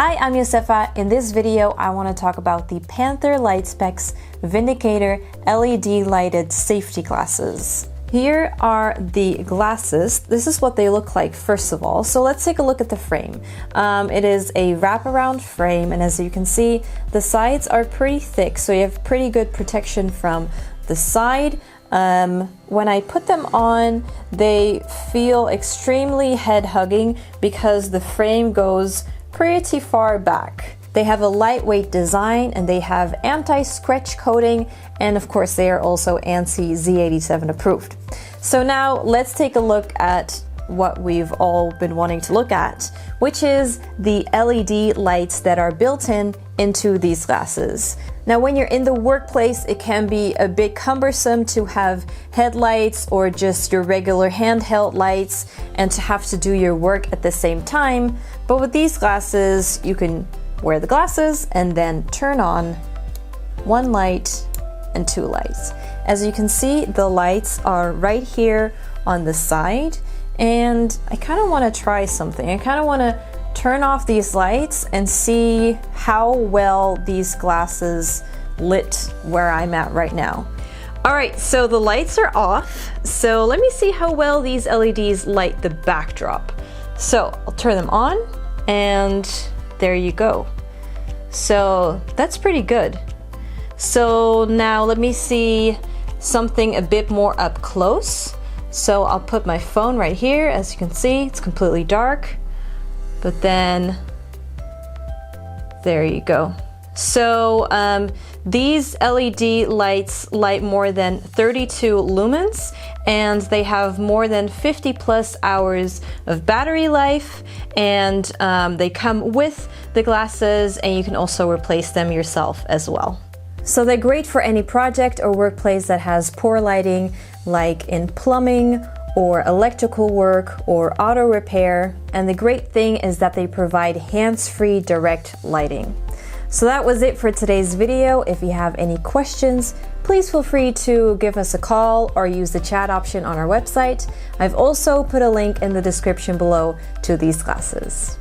Hi, I'm Josefa. In this video, I want to talk about the Panther Lightspecs Vindicator LED lighted safety glasses. Here are the glasses. This is what they look like first of all. So let's take a look at the frame. It is a wraparound frame, and as you can see, the sides are pretty thick, so you have pretty good protection from the side. When I put them on, they feel extremely head-hugging because the frame goes pretty far back. They have a lightweight design and they have anti-scratch coating, and of course they are also ANSI Z87 approved. So now let's take a look at what we've all been wanting to look at, which is the LED lights that are built into these glasses. Now when you're in the workplace, it can be a bit cumbersome to have headlights or just your regular handheld lights and to have to do your work at the same time. But with these glasses, you can wear the glasses and then turn on one light and two lights. As you can see, the lights are right here on the side, and I kind of want to try something. I kind of want to turn off these lights and see how well these glasses lit where I'm at right now. All right, so the lights are off. So let me see how well these LEDs light the backdrop. So I'll turn them on, and there you go. So that's pretty good. So now let me see something a bit more up close. So I'll put my phone right here. As you can see, it's completely dark, but then there you go. So these LED lights light more than 32 lumens, and they have more than 50 plus hours of battery life, and they come with the glasses, and you can also replace them yourself as well. So they're great for any project or workplace that has poor lighting, like in plumbing or electrical work or auto repair. And the great thing is that they provide hands-free direct lighting. So that was it for today's video. If you have any questions, please feel free to give us a call or use the chat option on our website. I've also put a link in the description below to these glasses.